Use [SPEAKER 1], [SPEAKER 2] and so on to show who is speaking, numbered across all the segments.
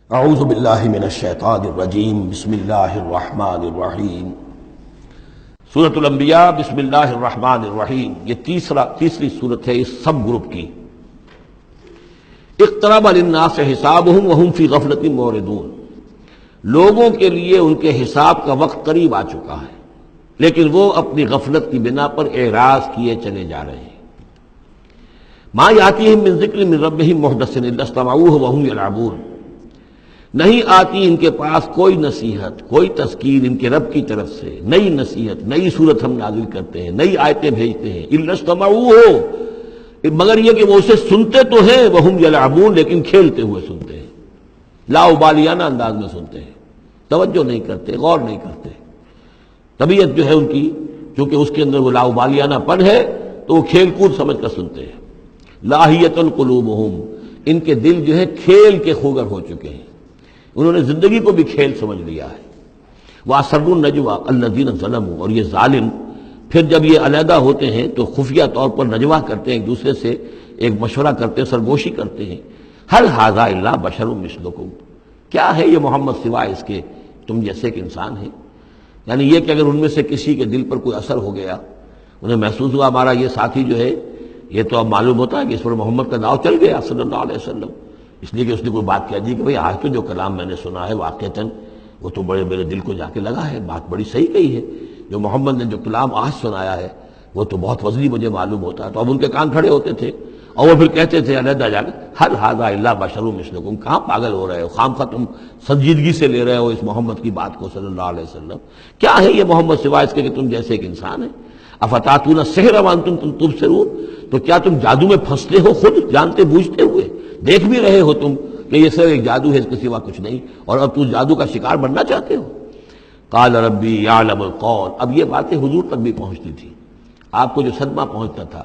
[SPEAKER 1] اعوذ باللہ من الشیطان الرجیم بسم اللہ الرحمن الرحیم سورۃ الانبیاء بسم اللہ الرحمن الرحیم۔ یہ تیسری سورت ہے اس سب گروپ کی۔ اقترب للناس حسابهم وهم فی غفلۃ معرضون، لوگوں کے لیے ان کے حساب کا وقت قریب آ چکا ہے لیکن وہ اپنی غفلت کی بنا پر اعراض کیے چلے جا رہے ہیں۔ ما یاتیہم من ذکر من ربہم محدث الا استمعوہ وهم یلعبون، نہیں آتی ان کے پاس کوئی نصیحت، کوئی تذکیر ان کے رب کی طرف سے، نئی نصیحت، نئی صورت ہم نازل کرتے ہیں، نئی آیتیں بھیجتے ہیں، الا استمعوہ، مگر یہ کہ وہ اسے سنتے تو ہیں، وہم یلعبون، لیکن کھیلتے ہوئے سنتے ہیں، لا ابالیانہ انداز میں سنتے ہیں، توجہ نہیں کرتے، غور نہیں کرتے۔ طبیعت جو ہے ان کی، چونکہ اس کے اندر وہ لا ابالیانہ پن ہے تو وہ کھیل کود سمجھ کر سنتے ہیں۔ لاہیۃ قلوبہم، ان کے دل جو ہے کھیل کے خوگر ہو چکے ہیں، انہوں نے زندگی کو بھی کھیل سمجھ لیا ہے۔ وَأَسَرُّوا النَّجْوَىٰ الَّذِينَ ظَلَمُوا، اور یہ ظالم پھر جب یہ علیحدہ ہوتے ہیں تو خفیہ طور پر نجوا کرتے ہیں، ایک دوسرے سے ایک مشورہ کرتے ہیں، سرگوشی کرتے ہیں۔ هَلْ هَٰذَا إِلَّا بَشَرٌ مِثْلُكُمْ، کیا ہے یہ محمد سوائے اس کے تم جیسے ایک انسان ہے؟ یعنی یہ کہ اگر ان میں سے کسی کے دل پر کوئی اثر ہو گیا، انہیں محسوس ہوا ہمارا یہ ساتھی جو ہے یہ تو اب معلوم ہوتا ہے کہ اس پر محمد کا داؤ چل گیا صلی اللہ علیہ وسلم، اس لیے کہ اس نے کوئی بات کہہ دی کہ بھئی آج تو جو کلام میں نے سنا ہے واقعتاً وہ تو بڑے میرے دل کو جا کے لگا ہے، بات بڑی صحیح کہی ہے، جو محمد نے جو کلام آج سنایا ہے وہ تو بہت وزنی مجھے معلوم ہوتا ہے۔ تو اب ان کے کان کھڑے ہوتے تھے اور وہ پھر کہتے تھے علیحدہ جا کے هَلْ هَٰذَا إِلَّا بَشَرٌ مِثْلُكُمْ، کہاں پاگل ہو رہے ہو، خامخواہ تم سنجیدگی سے لے رہے ہو اس محمد کی بات کو صلی اللہ علیہ وسلم، کیا ہے یہ محمد سوائے اس کے کہ تم جیسے ایک انسان ہے؟ افتاتون السحر وانتم تبصرون، تو کیا تم جادو میں پھنستے ہو خود جانتے بوجھتے ہوئے، دیکھ بھی رہے ہو تم کہ یہ صرف ایک جادو ہے، اس کے سوا کچھ نہیں، اور اب تم جادو کا شکار بننا چاہتے ہو؟ قال ربی یعلم القول، اب یہ باتیں حضور تک بھی پہنچتی تھی، آپ کو جو صدمہ پہنچتا تھا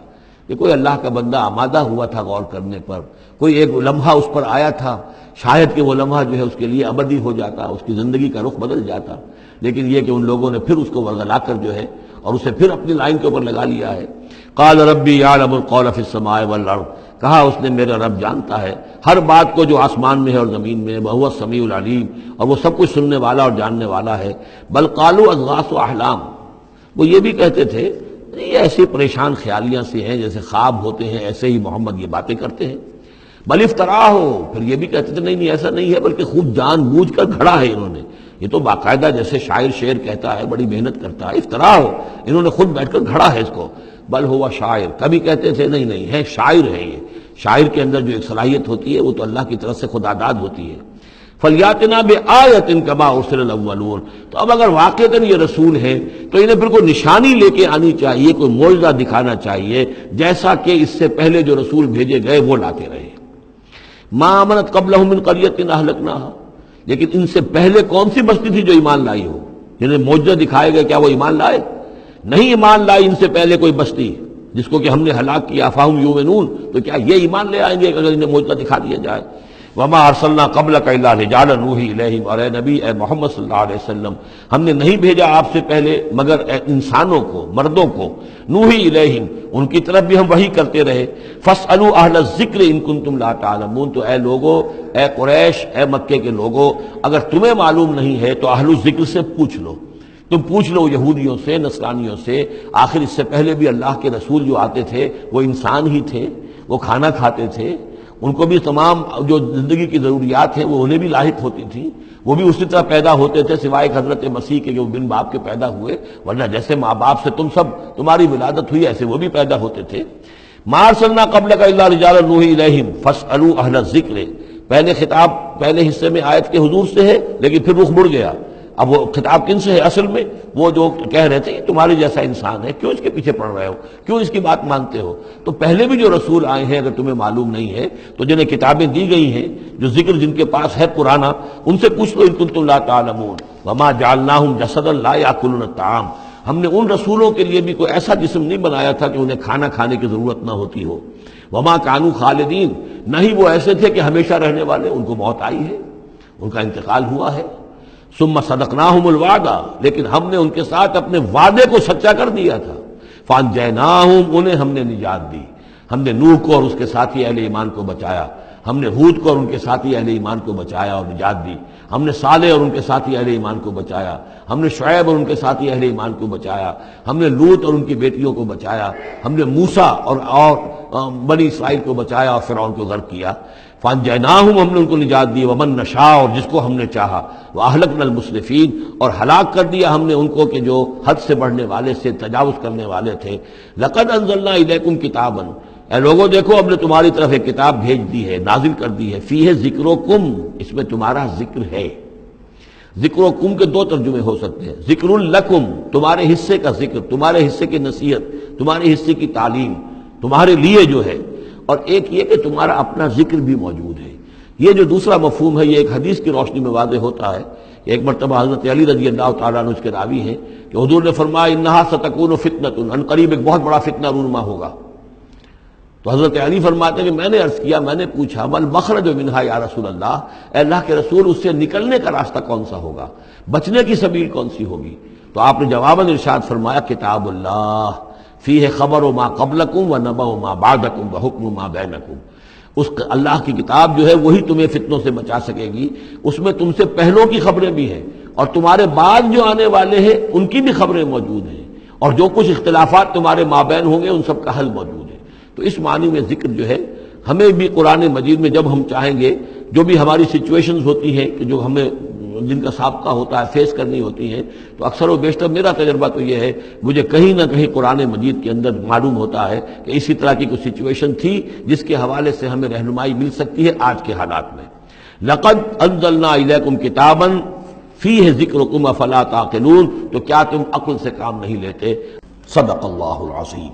[SPEAKER 1] کہ کوئی اللہ کا بندہ آمادہ ہوا تھا غور کرنے پر، کوئی ایک لمحہ اس پر آیا تھا، شاید کہ وہ لمحہ جو ہے اس کے لیے ابدی ہو جاتا، اس کی زندگی کا رخ بدل جاتا، لیکن یہ کہ ان لوگوں نے پھر اس کو ورگلا کر جو ہے اور اسے پھر اپنی لائن کے اوپر لگا لیا ہے۔ قال ربی یعلم القول فی السماء والارض، کہا اس نے میرا رب جانتا ہے ہر بات کو جو آسمان میں ہے اور زمین میں ہے، وہو السمیع العلیم، اور وہ سب کچھ سننے والا اور جاننے والا ہے۔ بل قالوا اضغاث احلام، وہ یہ بھی کہتے تھے یہ ایسی پریشان خیالیاں سے ہیں جیسے خواب ہوتے ہیں، ایسے ہی محمد یہ باتیں کرتے ہیں۔ بل افتراہ ہو، پھر یہ بھی کہتے تھے نہیں ایسا نہیں ہے بلکہ خوب جان بوجھ کر گھڑا ہے انہوں نے، یہ تو باقاعدہ جیسے شاعر شعر کہتا ہے بڑی محنت کرتا ہے، افتراء ہو، انہوں نے خود بیٹھ کر گھڑا ہے اس کو۔ بل ہوا شاعر، کبھی کہتے تھے نہیں ہے شاعر ہے، یہ شاعر کے اندر جو ایک صلاحیت ہوتی ہے وہ تو اللہ کی طرف سے خدا داد ہوتی ہے۔ فلیاتنا بآیۃ کما ارسل الاولون، تو اب اگر واقعتاً یہ رسول ہے تو انہیں پھر کوئی نشانی لے کے آنی چاہیے، کوئی معجزہ دکھانا چاہیے جیسا کہ اس سے پہلے جو رسول بھیجے گئے وہ لاتے رہے۔ ما آمنت قبلہم من قریۃ اہلکناھا، لیکن ان سے پہلے کون سی بستی تھی جو ایمان لائی ہو، جنہیں معجزہ دکھائے گئے، کیا وہ ایمان لائے؟ نہیں ایمان لائی ان سے پہلے کوئی بستی جس کو کہ ہم نے ہلاک کیا، فہم یؤمنون، تو کیا یہ ایمان لے آئیں گے اگر انہیں معجزہ دکھا دیا جائے؟ وما ارسلنا قبلک الا رجالا نوحی الیہم، اور اے نبی اے محمد صلی اللہ علیہ وسلم ہم نے نہیں بھیجا آپ سے پہلے مگر انسانوں کو، مردوں کو، نوحی الیہم ان کی طرف بھی ہم وحی کرتے رہے۔ فاسألوا اہل الذکر ان کنتم لا تعلمون، تو اے لوگو، اے قریش، اے مکے کے لوگو، اگر تمہیں معلوم نہیں ہے تو اہل الذکر سے پوچھ لو، تم پوچھ لو یہودیوں سے، نصرانیوں سے، آخر اس سے پہلے بھی اللہ کے رسول جو آتے تھے وہ انسان ہی تھے، وہ کھانا کھاتے تھے، ان کو بھی تمام جو زندگی کی ضروریات ہیں وہ انہیں بھی لاحق ہوتی تھیں، وہ بھی اسی طرح پیدا ہوتے تھے سوائے حضرت مسیح کے جو بن باپ کے پیدا ہوئے، ورنہ جیسے ماں باپ سے تم سب تمہاری ولادت ہوئی ایسے وہ بھی پیدا ہوتے تھے۔ ما ارسلنا قبلک الا رجالا نوحی الیہم فاسألوا اہل الذکر، پہلے خطاب پہلے حصے میں آیت کے حضور سے ہے لیکن پھر رخ مڑ گیا، اب وہ خطاب کن سے ہے؟ اصل میں وہ جو کہہ رہے تھے یہ تمہارے جیسا انسان ہے، کیوں اس کے پیچھے پڑ رہے ہو، کیوں اس کی بات مانتے ہو؟ تو پہلے بھی جو رسول آئے ہیں اگر تمہیں معلوم نہیں ہے تو جنہیں کتابیں دی گئی ہیں، جو ذکر جن کے پاس ہے پرانا، ان سے پوچھ لو ان کنتم لا تعلمون۔ وما جعلناہم جسدا لا یاکلون الطعام، ہم نے ان رسولوں کے لیے بھی کوئی ایسا جسم نہیں بنایا تھا کہ انہیں کھانا کھانے کی ضرورت نہ ہوتی ہو۔ وما کانوا خالدین، نہیں وہ ایسے تھے کہ ہمیشہ رہنے والے، ان کو موت آئی ہے، ان کا انتقال ہوا ہے۔ ثم صدقناہم الوعدہ، لیکن ہم نے ان کے ساتھ اپنے وعدے کو سچا کر دیا تھا۔ فانجیناہم، انہیں ہم نے نجات دی، ہم نے نوح کو اور اس کے ساتھی اہل ایمان کو بچایا، ہم نے ہود کو اور ان کے ساتھی اہل ایمان کو بچایا اور نجات دی، ہم نے صالح اور ان کے ساتھی اہل ایمان کو بچایا، ہم نے شعیب اور ان کے ساتھی اہل ایمان کو بچایا، ہم نے لوط اور ان کی بیٹیوں کو بچایا، ہم نے موسیٰ اور بنی اسرائیل کو بچایا اور فرعون کو غرق کیا۔ فانجیناہم، ہم نے ان کو نجات دی، ومن نشاء، اور جس کو ہم نے چاہا، واہلکنا المسرفین، اور ہلاک کر دیا ہم نے ان کو کہ جو حد سے بڑھنے والے سے تجاوز کرنے والے تھے۔ لقد انزلنا الیکم کتابا، اے لوگوں دیکھو ہم نے تمہاری طرف ایک کتاب بھیج دی ہے، نازل کر دی ہے، فیہ ذکرکم، اس میں تمہارا ذکر ہے۔ ذکر و کم کے دو ترجمے ہو سکتے ہیں، ذکر لکم، تمہارے حصے کا ذکر، تمہارے حصے کی نصیحت، تمہارے حصے کی تعلیم، تمہارے لیے جو ہے، اور ایک یہ کہ تمہارا اپنا ذکر بھی موجود ہے۔ یہ جو دوسرا مفہوم ہے یہ ایک حدیث کی روشنی میں واضح ہوتا ہے۔ ایک مرتبہ حضرت علی رضی اللہ تعالیٰ عنہ اس کے راوی ہیں کہ حضور نے فرمایا انہا ستکون فتنۃ، ان قریب ایک بہت بڑا فتنہ رونما ہوگا۔ تو حضرت علی فرماتے ہیں کہ میں نے عرض کیا، میں نے پوچھا مل مخرج منہا یا رسول اللہ، اے اللہ کے رسول اس سے نکلنے کا راستہ کون سا ہوگا، بچنے کی سبیل کون سی ہوگی؟ تو آپ نے جواباً ارشاد فرمایا کتاب اللہ فیہ خبر ما قبلکم و نبأ ما بعدکم و حکم ما بینکم، اس اللہ کی کتاب جو ہے وہی تمہیں فتنوں سے بچا سکے گی، اس میں تم سے پہلوں کی خبریں بھی ہیں اور تمہارے بعد جو آنے والے ہیں ان کی بھی خبریں موجود ہیں، اور جو کچھ اختلافات تمہارے مابین ہوں گے ان سب کا حل موجود ہے۔ تو اس معنی میں ذکر جو ہے ہمیں بھی قرآن مجید میں جب ہم چاہیں گے، جو بھی ہماری سچویشنز ہوتی ہیں کہ جو ہمیں جن کا سابقہ ہوتا ہے فیس کرنی ہوتی ہیں، تو اکثر و بیشتر میرا تجربہ تو یہ ہے، مجھے کہیں نہ کہیں قرآن مجید کے اندر معلوم ہوتا ہے کہ اسی طرح کی کوئی سچویشن تھی جس کے حوالے سے ہمیں رہنمائی مل سکتی ہے آج کے حالات میں۔ لقد انزلنا الیکم کتابا فیہ ذکرکم افلا تعقلون، تو کیا تم عقل سے کام نہیں لیتے؟ صدق اللہ العظیم۔